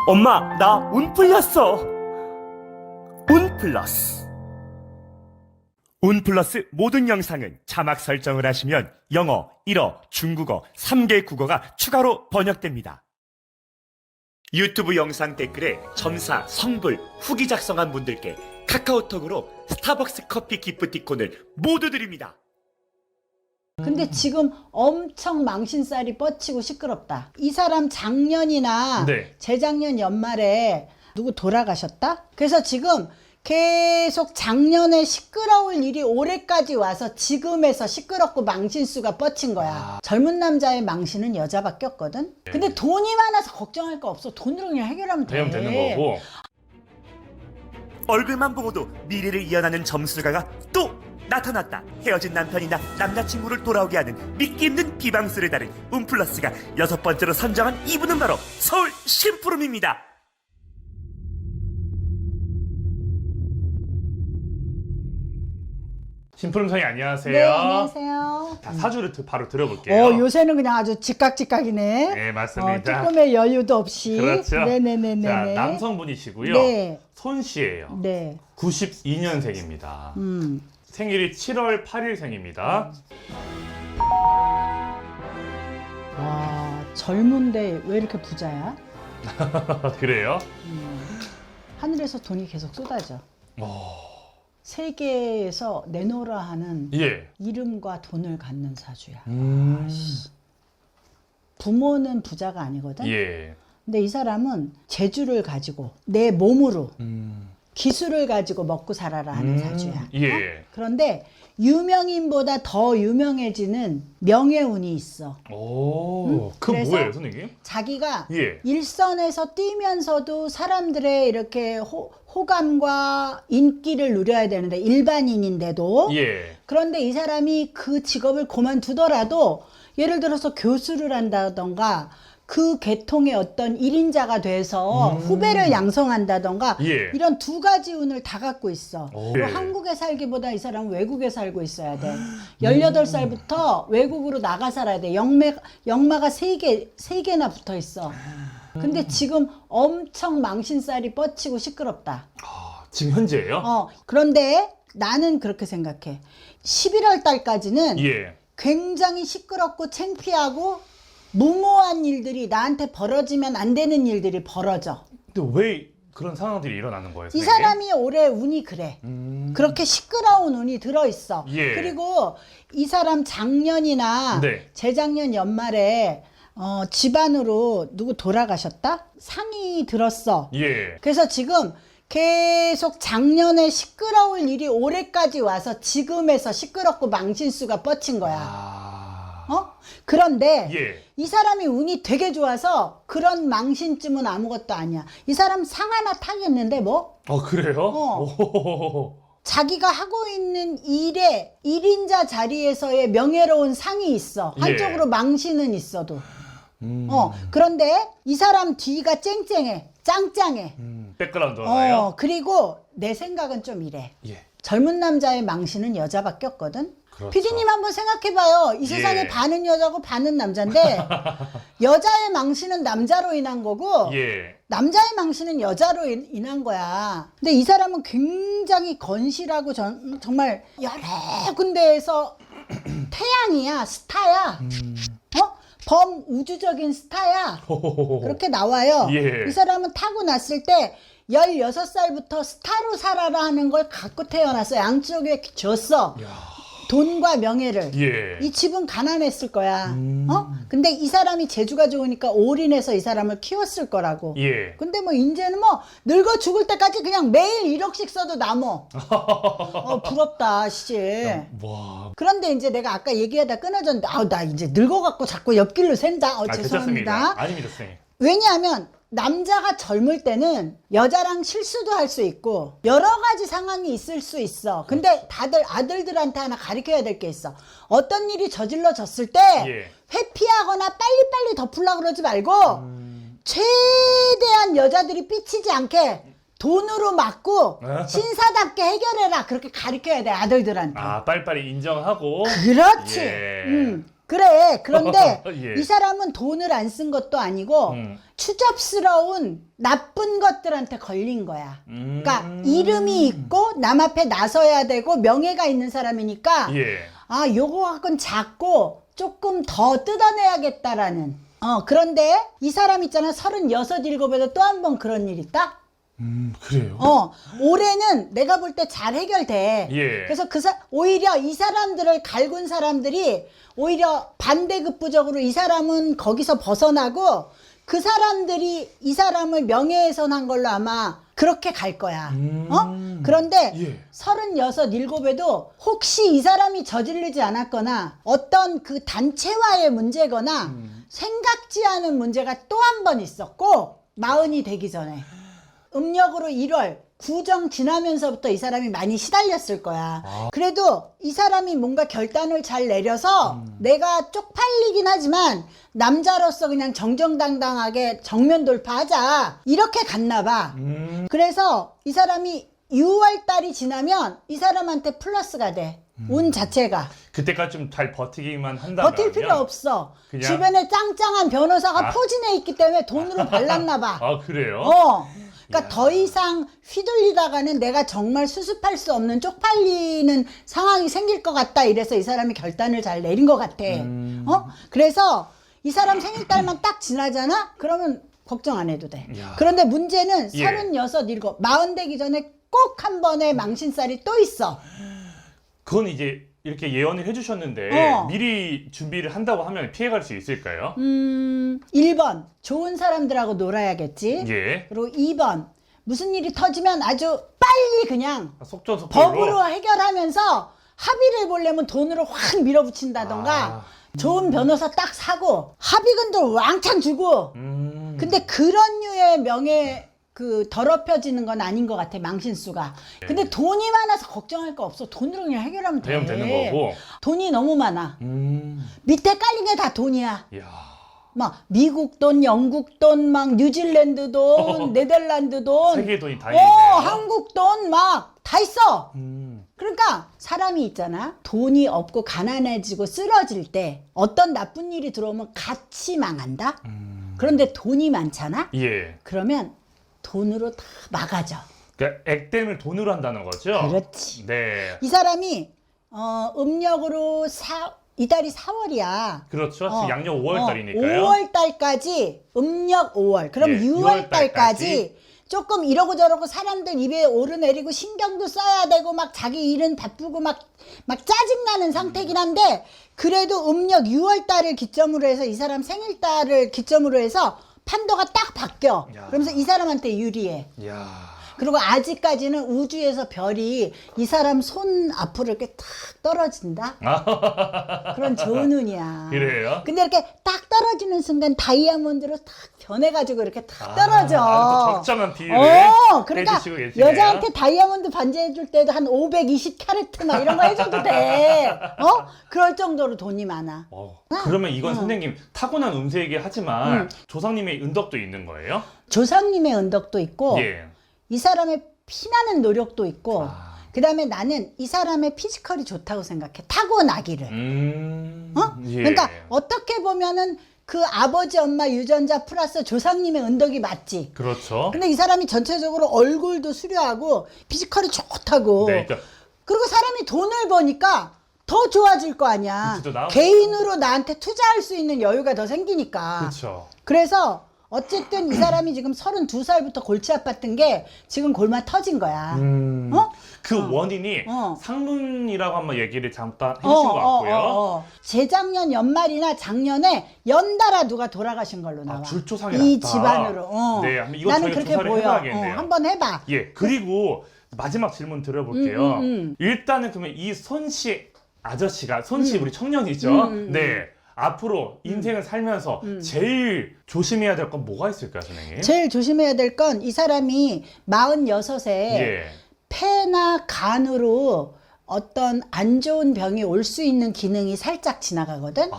엄마, 나 운 풀렸어. 운 플러스. 운 플러스 모든 영상은 자막 설정을 하시면 영어, 일어, 중국어, 3개 국어가 추가로 번역됩니다. 유튜브 영상 댓글에 점사, 성불, 후기 작성한 분들께 카카오톡으로 스타벅스 커피 기프티콘을 모두 드립니다. 근데 지금 엄청 망신살이 뻗치고 시끄럽다. 이 사람 작년이나 네. 재작년 연말에 누구 돌아가셨다? 그래서 지금 계속 작년에 시끄러울 일이 올해까지 와서 지금에서 시끄럽고 망신수가 뻗친 거야. 젊은 남자의 망신은 여자밖에 없거든? 근데 돈이 많아서 걱정할 거 없어. 돈으로 그냥 해결하면 돼. 되면 되는 거고. 얼굴만 보고도 미래를 이어나는 점술가가 또 나타났다. 헤어진 남편이나 남자친구를 돌아오게 하는 믿기 힘든 비방스를 다룬 운플러스가 6번째로 선정한 이분은 바로 서울 심푸름입니다. 심푸름성이 안녕하세요. 네, 안녕하세요. 자, 사주를 바로 들어볼게요. 요새는 그냥 아주 직각직각이네. 네, 맞습니다. 조금의 여유도 없이. 그렇죠. 네네네네. 자, 남성분이시고요. 네. 손씨예요. 네. 92년생입니다. 생일이 7월 8일생입니다. 와, 젊은데 왜 이렇게 부자야? 그래요? 하늘에서 돈이 계속 쏟아져. 세계에서 내놓으라 하는 예. 이름과 돈을 갖는 사주야. 부모는 부자가 아니거든. 예. 근데 이 사람은 재주를 가지고 내 몸으로 기술을 가지고 먹고 살아라 하는 사주야. 예. 그런데 유명인보다 더 유명해지는 명예운이 있어. 오, 그 그래서 뭐예요, 선생님? 자기가 예. 일선에서 뛰면서도 사람들의 이렇게 호감과 인기를 누려야 되는데 일반인인데도 예. 그런데 이 사람이 그 직업을 그만두더라도 예를 들어서 교수를 한다던가 그 계통의 어떤 1인자가 돼서 후배를 양성한다던가 예. 이런 두 가지 운을 다 갖고 있어. 오. 그리고 한국에 살기보다 이 사람은 외국에 살고 있어야 돼. 18살부터 외국으로 나가 살아야 돼. 영마가 3개나 붙어 있어. 근데 지금 엄청 망신살이 뻗치고 시끄럽다. 아, 지금 현재예요? 그런데 나는 그렇게 생각해. 11월 달까지는 예. 굉장히 시끄럽고 창피하고 무모한 일들이 나한테 벌어지면 안 되는 일들이 벌어져. 근데 왜 그런 상황들이 일어나는 거예요, 이 선생님? 사람이 올해 운이 그래. 그렇게 시끄러운 운이 들어있어. 예. 그리고 이 사람 작년이나 네. 재작년 연말에 집안으로 누구 돌아가셨다? 상이 들었어. 예. 그래서 지금 계속 작년에 시끄러울 일이 올해까지 와서 지금에서 시끄럽고 망신수가 뻗친 거야. 그런데 예. 이 사람이 운이 되게 좋아서 그런 망신쯤은 아무것도 아니야. 이 사람 상 하나 타겠는데 뭐? 그래요? 오. 자기가 하고 있는 일에 1인자 자리에서의 명예로운 상이 있어. 한쪽으로 망신은 있어도. 그런데 이 사람 뒤가 쨍쨍해. 짱짱해. 백그라운드가요? 그리고 내 생각은 좀 이래. 예. 젊은 남자의 망신은 여자밖에 없거든. 그렇죠. 피디님 한번 생각해봐요. 이 세상에 예. 반은 여자고 반은 남자인데 여자의 망신은 남자로 인한 거고 예. 남자의 망신은 여자로 인한 거야. 근데 이 사람은 굉장히 건실하고 정말 여러 군데에서 태양이야, 스타야. 범우주적인 스타야. 그렇게 나와요. 예. 이 사람은 타고났을 때 16살부터 스타로 살아라 하는 걸 갖고 태어났어. 양쪽에 줬어. 돈과 명예를. 예. 이 집은 가난했을 거야. 근데 이 사람이 재주가 좋으니까 올인해서 이 사람을 키웠을 거라고. 예. 근데 뭐 이제는 뭐 늙어 죽을 때까지 그냥 매일 1억씩 써도 남어. 부럽다, 씨. 와. 그런데 이제 내가 아까 얘기하다 끊어졌는데 나 이제 늙어갖고 자꾸 옆길로 샌다. 죄송합니다. 괜찮습니다. 아닙니다, 선생님. 왜냐하면 남자가 젊을 때는 여자랑 실수도 할 수 있고 여러 가지 상황이 있을 수 있어. 근데 다들 아들들한테 하나 가르쳐야 될 게 있어. 어떤 일이 저질러졌을 때 예. 회피하거나 빨리빨리 덮으려고 그러지 말고 최대한 여자들이 삐치지 않게 돈으로 막고 신사답게 해결해라. 그렇게 가르쳐야 돼, 아들들한테. 빨리빨리 인정하고. 그렇지. 예. 그래. 그런데 예. 이 사람은 돈을 안 쓴 것도 아니고 추접스러운 나쁜 것들한테 걸린 거야. 그러니까 이름이 있고 남 앞에 나서야 되고 명예가 있는 사람이니까 예. 아, 요거 갖고는 작고 조금 더 뜯어내야겠다라는. 그런데 이 사람 있잖아. 36, 7에도 또 한 번 그런 일 있다? 그래요? 올해는 내가 볼 때 잘 해결돼. 예. 그래서 오히려 이 사람들을 갈군 사람들이 오히려 반대급부적으로 이 사람은 거기서 벗어나고 그 사람들이 이 사람을 명예훼손한 걸로 아마 그렇게 갈 거야. 그런데 예. 36, 7에도 혹시 이 사람이 저지르지 않았거나 어떤 그 단체와의 문제거나 생각지 않은 문제가 또 한 번 있었고 40이 되기 전에 음력으로 1월 구정 지나면서부터 이 사람이 많이 시달렸을 거야. 그래도 이 사람이 뭔가 결단을 잘 내려서 내가 쪽팔리긴 하지만 남자로서 그냥 정정당당하게 정면 돌파하자 이렇게 갔나 봐. 그래서 이 사람이 6월 달이 지나면 이 사람한테 플러스가 돼. 운 자체가. 그때까지 좀 잘 버티기만 한다면 버틸 필요 없어. 그냥? 주변에 짱짱한 변호사가 포진해 있기 때문에 돈으로 발랐나 봐. 아, 그래요? 그러니까 더 이상 휘둘리다가는 내가 정말 수습할 수 없는 쪽팔리는 상황이 생길 것 같다 이래서 이 사람이 결단을 잘 내린 것 같아. 그래서 이 사람 생일달만 딱 지나잖아? 그러면 걱정 안 해도 돼. 야. 그런데 문제는 예. 36, 7, 40 되기 전에 꼭 한 번의 망신살이 또 있어. 그건 이제 이렇게 예언을 해주셨는데 미리 준비를 한다고 하면 피해갈 수 있을까요? 1번 좋은 사람들하고 놀아야겠지. 예. 그리고 2번 무슨 일이 터지면 아주 빨리 그냥 속전속결로 법으로 해결하면서 합의를 보려면 돈으로 확 밀어붙인다던가 좋은 변호사 딱 사고 합의금도 왕창 주고 근데 그런 류의 명예 더럽혀지는 건 아닌 것 같아, 망신수가. 근데 돈이 많아서 걱정할 거 없어. 돈으로 그냥 해결하면 돼. 되면 되는 거고. 돈이 너무 많아. 밑에 깔린 게 다 돈이야. 이야. 막 미국 돈, 영국 돈, 막 뉴질랜드 돈, 네덜란드 돈, 세계 돈이 다 있네요. 한국 돈 막 다 있어. 그러니까 사람이 있잖아. 돈이 없고 가난해지고 쓰러질 때 어떤 나쁜 일이 들어오면 같이 망한다. 그런데 돈이 많잖아. 예. 그러면 돈으로 다 막아줘. 그러니까 액땜을 돈으로 한다는 거죠? 그렇지. 네. 이 사람이 음력으로 이달이 4월이야. 그렇죠. 지금 양력 5월 달이니까요. 5월 달까지 음력 5월. 그럼 예, 6월 6월 달까지 조금 이러고 저러고 사람들 입에 오르내리고 신경도 써야 되고 막 자기 일은 바쁘고 막 짜증나는 상태긴 한데 그래도 음력 6월 달을 기점으로 해서 이 사람 생일 달을 기점으로 해서 판도가 딱 바뀌어. 야. 그러면서 이 사람한테 유리해. 이야. 그리고 아직까지는 우주에서 별이 이 사람 손 앞으로 이렇게 탁 떨어진다? 그런 좋은 운이야. 그래요? 근데 이렇게 딱 떨어지는 순간 다이아몬드로 탁 변해가지고 이렇게 탁 떨어져. 또 적정한 비율을 그러니까 해주시고 계시네요. 여자한테 다이아몬드 반지 해줄 때도 한 520캐럿 막 이런 거 해줘도 돼. 그럴 정도로 돈이 많아. 그러면 이건 선생님 타고난 운세이긴 하지만 조상님의 은덕도 있는 거예요? 조상님의 은덕도 있고 예. 이 사람의 피나는 노력도 있고 그 다음에 나는 이 사람의 피지컬이 좋다고 생각해. 타고나기를. 예. 그러니까 어떻게 보면은 그 아버지 엄마 유전자 플러스 조상님의 은덕이 맞지. 그렇죠. 근데 이 사람이 전체적으로 얼굴도 수려하고 피지컬이 좋다고. 네, 그러니까 그리고 사람이 돈을 버니까 더 좋아질 거 아니야. 개인으로 나한테 투자할 수 있는 여유가 더 생기니까. 그렇죠. 그래서 어쨌든 이 사람이 지금 32살부터 골치 아팠던 게 지금 골마 터진 거야. 그 원인이 상문이라고 한번 얘기를 잠깐 해주신 것 같고요. 재작년 연말이나 작년에 연달아 누가 돌아가신 걸로 나와. 줄조상이 이 났다. 집안으로. 네, 이거 나는 저희가 그렇게 조사를 보여. 해봐야겠네요. 한번 해봐. 예, 그리고 마지막 질문 드려볼게요. 일단은 그러면 이 손씨 아저씨가 손씨 우리 청년이죠. 네. 앞으로 인생을 살면서 제일 조심해야 될 건 뭐가 있을까요, 선생님? 제일 조심해야 될 건 이 사람이 46에 예. 폐나 간으로 어떤 안 좋은 병이 올 수 있는 기능이 살짝 지나가거든.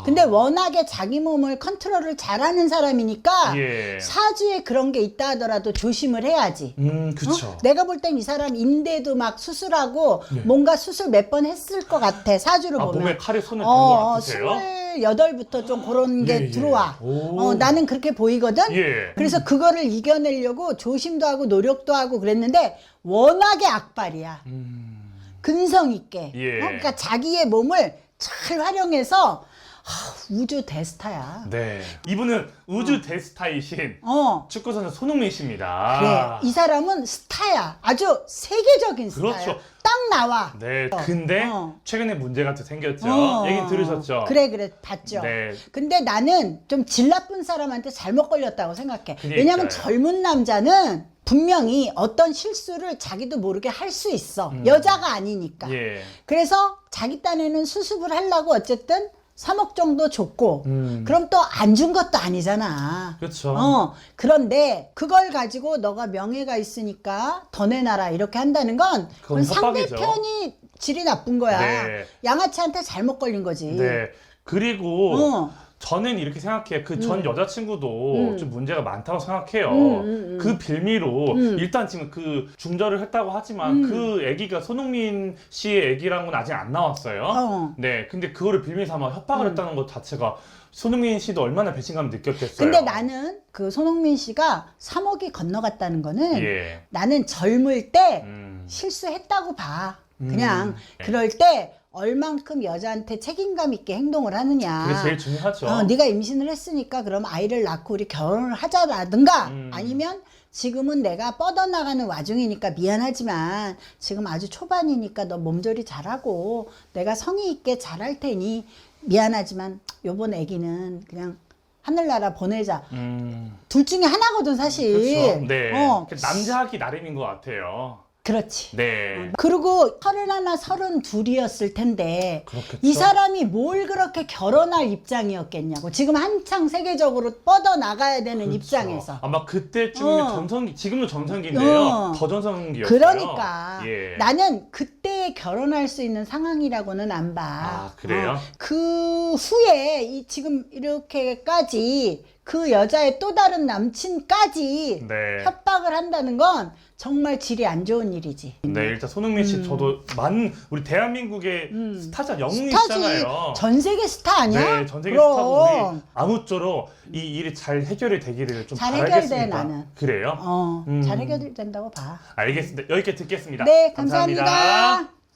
근데 워낙에 자기 몸을 컨트롤을 잘하는 사람이니까 예. 사주에 그런 게 있다 하더라도 조심을 해야지. 그쵸. 내가 볼 땐 이 사람 인대도 막 수술하고 네. 뭔가 수술 몇 번 했을 것 같아. 사주를 아, 보면. 몸에 칼에 손을 댄 것 같으세요? 28부터 좀 그런 게 예, 예. 들어와. 오. 나는 그렇게 보이거든? 예. 그래서 그거를 이겨내려고 조심도 하고 노력도 하고 그랬는데 워낙에 악발이야. 근성 있게. 예. 그러니까 자기의 몸을 잘 활용해서 우주 대스타야. 네. 이분은 우주 대스타이신 축구 선수 손흥민 씨입니다. 그래. 이 사람은 스타야. 아주 세계적인 그렇죠. 스타야. 딱 나와. 네. 근데 최근에 문제가 또 생겼죠. 얘기 들으셨죠? 그래 봤죠. 네. 근데 나는 좀 질 나쁜 사람한테 잘못 걸렸다고 생각해. 그러니까요. 왜냐면 젊은 남자는 분명히 어떤 실수를 자기도 모르게 할 수 있어. 여자가 아니니까. 예. 그래서 자기 딴에는 수습을 하려고 어쨌든 3억 정도 줬고 그럼 또 안 준 것도 아니잖아. 그렇죠. 그런데 그걸 가지고 너가 명예가 있으니까 더 내놔라 이렇게 한다는 건 그건 협박이죠. 상대편이 질이 나쁜 거야. 네. 양아치한테 잘못 걸린 거지. 네. 그리고 어. 저는 이렇게 생각해요. 그 전 여자친구도 좀 문제가 많다고 생각해요. 그 빌미로 일단 지금 그 중절을 했다고 하지만 그 아기가 손흥민 씨의 아기라는 건 아직 안 나왔어요. 네. 근데 그거를 빌미 삼아 협박을 했다는 것 자체가 손흥민 씨도 얼마나 배신감을 느꼈겠어요. 근데 나는 그 손흥민 씨가 3억이 건너갔다는 거는 예. 나는 젊을 때 음. 실수했다고 봐. 그냥 네. 그럴 때 얼만큼 여자한테 책임감 있게 행동을 하느냐. 그게 제일 중요하죠. 네가 임신을 했으니까 그럼 아이를 낳고 우리 결혼을 하자라든가 아니면 지금은 내가 뻗어나가는 와중이니까 미안하지만 지금 아주 초반이니까 너 몸조리 잘하고 내가 성의 있게 잘할 테니 미안하지만 요번 애기는 그냥 하늘나라 보내자. 둘 중에 하나거든 사실. 그렇죠. 네. 어. 남자 하기 나름인 것 같아요. 그렇지. 네. 그리고 31, 32이었을 텐데 그렇겠죠. 이 사람이 뭘 그렇게 결혼할 입장이었겠냐고. 지금 한창 세계적으로 뻗어 나가야 되는 그렇죠. 입장에서. 아마 그때쯤이면 전성기, 지금도 전성기인데요. 더 전성기였어요. 그러니까 예. 나는 그때 결혼할 수 있는 상황이라고는 안 봐. 아, 그래요? 그 후에 지금 이렇게까지 그 여자의 또 다른 남친까지 네. 협박을 한다는 건 정말 질이 안 좋은 일이지. 네, 일단 손흥민 씨 저도 우리 대한민국의 스타자 스타지. 영웅이시잖아요. 전 세계 스타 아니야? 네, 전 세계 그럼. 스타고 우리 아무쪼록 이 일이 잘 해결이 되기를 좀 잘 바라겠습니다. 해결돼, 나는. 그래요? 잘 해결된다고 봐. 알겠습니다. 여기까지 듣겠습니다. 네, 감사합니다.